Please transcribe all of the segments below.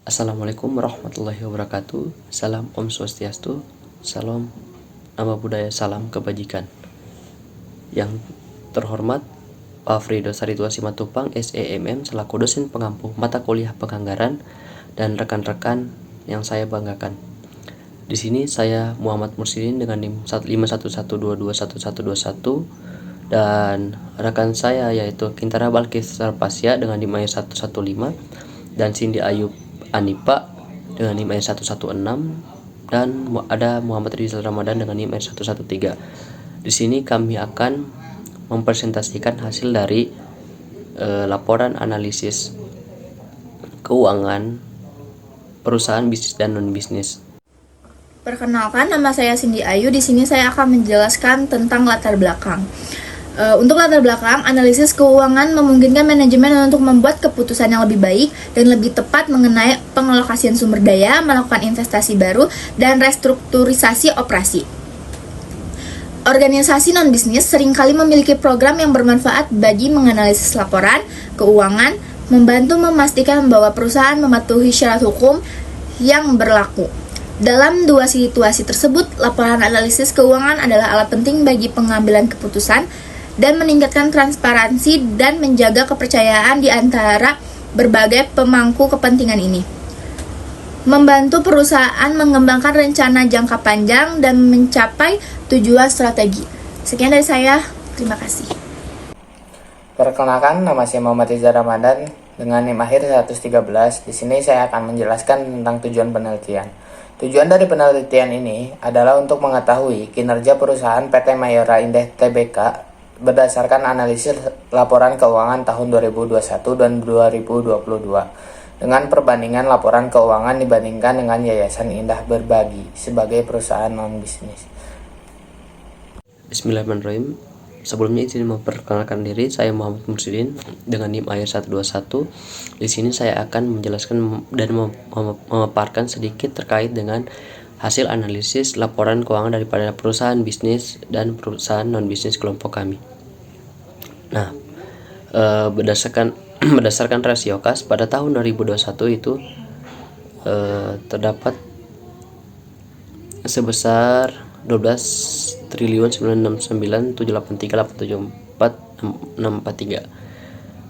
Assalamualaikum warahmatullahi wabarakatuh. Salam Om Swastiastu. Salam nama budaya, salam kebajikan. Yang terhormat Pak Frido Saritua Simatupang SEMM selaku dosen pengampu mata kuliah penganggaran dan rekan-rekan yang saya banggakan. Di sini saya Muhammad Mursidin dengan NIM 511221121 dan rekan saya yaitu Kintara Balkis Sarpasya dengan NIM 115 dan Cindy Ayub Anipa dengan NIM 116 dan ada Muhammad Rizal Ramadan dengan NIM 113. Di sini kami akan mempresentasikan hasil dari laporan analisis keuangan perusahaan bisnis dan non bisnis. Perkenalkan, nama saya Cindy Ayu. Di sini saya akan menjelaskan tentang latar belakang. Untuk latar belakang, analisis keuangan memungkinkan manajemen untuk membuat keputusan yang lebih baik dan lebih tepat mengenai pengalokasian sumber daya, melakukan investasi baru, dan restrukturisasi operasi. Organisasi non-bisnis seringkali memiliki program yang bermanfaat bagi menganalisis laporan keuangan, membantu memastikan bahwa perusahaan mematuhi syarat hukum yang berlaku. Dalam dua situasi tersebut, laporan analisis keuangan adalah alat penting bagi pengambilan keputusan dan meningkatkan transparansi dan menjaga kepercayaan di antara berbagai pemangku kepentingan ini. Membantu perusahaan mengembangkan rencana jangka panjang dan mencapai tujuan strategi. Sekian dari saya, terima kasih. Perkenalkan, nama saya Muhammad Rizal Ramadan dengan NIM akhir 113. Di sini saya akan menjelaskan tentang tujuan penelitian. Tujuan dari penelitian ini adalah untuk mengetahui kinerja perusahaan PT Mayora Indah Tbk berdasarkan analisis laporan keuangan tahun 2021 dan 2022 dengan perbandingan laporan keuangan dibandingkan dengan Yayasan Indah Berbagi sebagai perusahaan non-bisnis. Bismillahirrahmanirrahim. Sebelumnya izin memperkenalkan diri, saya Muhammad Mursidin dengan NIM ayat 121. Di sini saya akan menjelaskan dan memaparkan sedikit terkait dengan hasil analisis laporan keuangan daripada perusahaan bisnis dan perusahaan non-bisnis kelompok kami. Nah, berdasarkan rasio kas pada tahun 2021 itu terdapat sebesar 12.969.783.874.643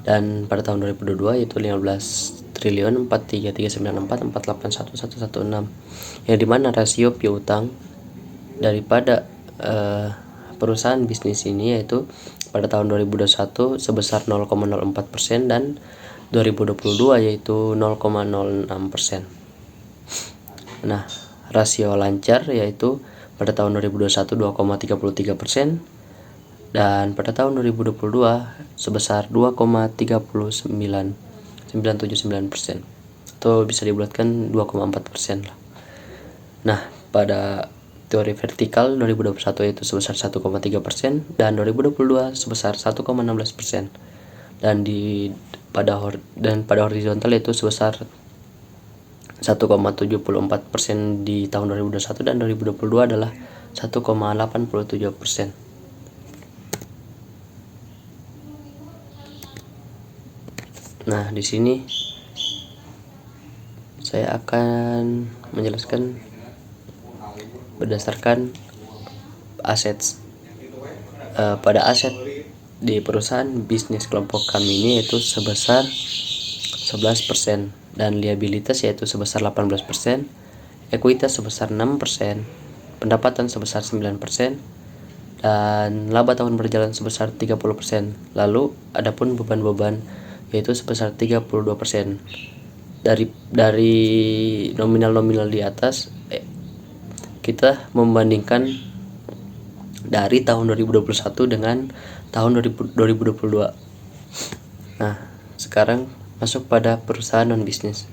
dan pada tahun 2022 yaitu 15.433.964.481.116 yang dimana rasio piutang daripada perusahaan bisnis ini yaitu pada tahun 2021 sebesar 0,04% dan 2022 yaitu 0,06%. Nah, rasio lancar yaitu pada tahun 2021 2,33% dan pada tahun 2022 sebesar 2,39979% atau bisa dibulatkan 2,4% lah. Nah, pada teori vertikal 2021 itu sebesar 1,3% dan 2022 sebesar 1,16% dan pada horizontal itu sebesar 1,74% di tahun 2021 dan 2022 adalah 1,87%. Nah, di sini saya akan menjelaskan berdasarkan aset. Pada aset di perusahaan bisnis kelompok kami ini yaitu sebesar 11% dan liabilitas yaitu sebesar 18%, ekuitas sebesar 6%, pendapatan sebesar 9%, dan laba tahun berjalan sebesar 30%. Lalu adapun beban-beban yaitu sebesar 32%. Dari nominal-nominal di atas kita membandingkan dari tahun 2021 dengan tahun 2022. Nah, sekarang masuk pada perusahaan non bisnis.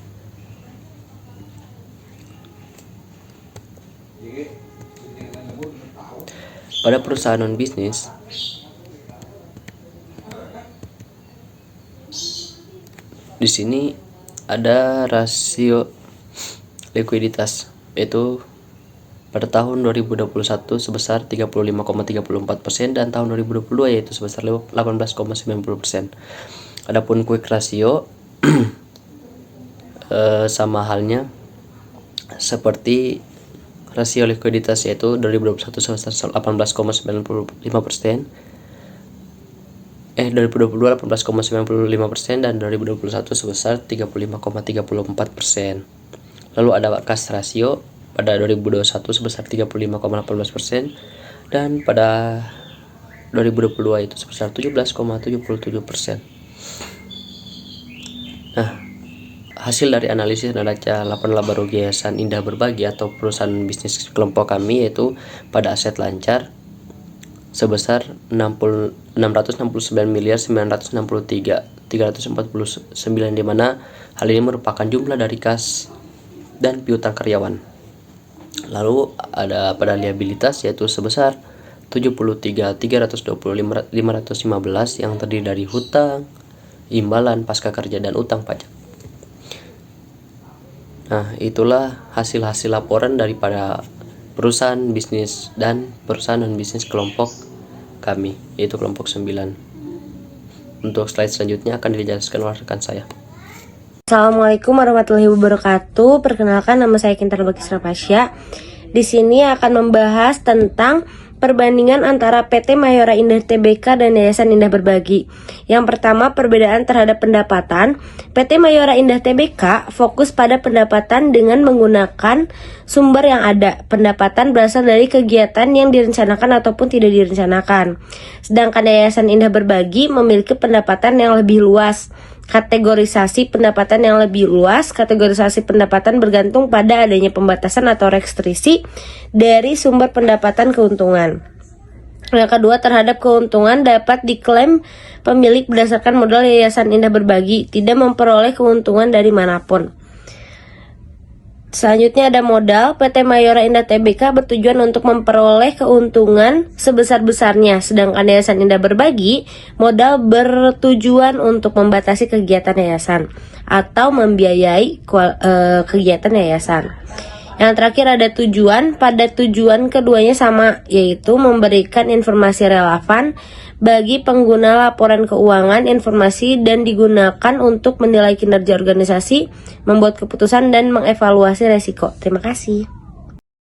Pada perusahaan non bisnis di sini ada rasio likuiditas yaitu pada tahun 2021 sebesar 35,34% dan tahun 2022 yaitu sebesar 18,90%. Adapun quick ratio sama halnya seperti rasio likuiditas, yaitu 2021 sebesar 18,95%, 2022 18,95% dan 2021 sebesar 35,34%. Lalu ada kas rasio pada 2021 sebesar 35,18% dan pada 2022 itu sebesar 17,77%. Nah, hasil dari analisis neraca laba rugi Yayasan Indah Berbagi atau perusahaan bisnis kelompok kami yaitu pada aset lancar sebesar 669.963.349, di mana hal ini merupakan jumlah dari kas dan piutang karyawan. Lalu ada pada liabilitas yaitu sebesar 73.320.515 yang terdiri dari hutang, imbalan pasca kerja dan utang pajak. Nah, itulah hasil-hasil laporan daripada perusahaan bisnis dan perusahaan non bisnis kelompok kami, yaitu kelompok 9. Untuk slide selanjutnya akan dijelaskan oleh rekan saya. Assalamualaikum warahmatullahi wabarakatuh. Perkenalkan, nama saya Kintar Balkis Rapasya. Di sini akan membahas tentang perbandingan antara PT Mayora Indah Tbk dan Yayasan Indah Berbagi. Yang pertama, perbedaan terhadap pendapatan. PT Mayora Indah Tbk fokus pada pendapatan dengan menggunakan sumber yang ada. Pendapatan berasal dari kegiatan yang direncanakan ataupun tidak direncanakan. Sedangkan Yayasan Indah Berbagi memiliki pendapatan yang lebih luas. Kategorisasi pendapatan yang lebih luas. Kategorisasi pendapatan bergantung pada adanya pembatasan atau restriksi dari sumber pendapatan keuntungan. Yang kedua, terhadap keuntungan dapat diklaim pemilik berdasarkan modal Yayasan Indah Berbagi, tidak memperoleh keuntungan dari manapun. Selanjutnya ada modal. PT Mayora Indah Tbk bertujuan untuk memperoleh keuntungan sebesar-besarnya, sedangkan Yayasan Indah Berbagi modal bertujuan untuk membatasi kegiatan yayasan atau membiayai kegiatan yayasan. Yang terakhir ada tujuan. Pada tujuan keduanya sama, yaitu memberikan informasi relevan bagi pengguna laporan keuangan, informasi dan digunakan untuk menilai kinerja organisasi, membuat keputusan dan mengevaluasi resiko. Terima kasih.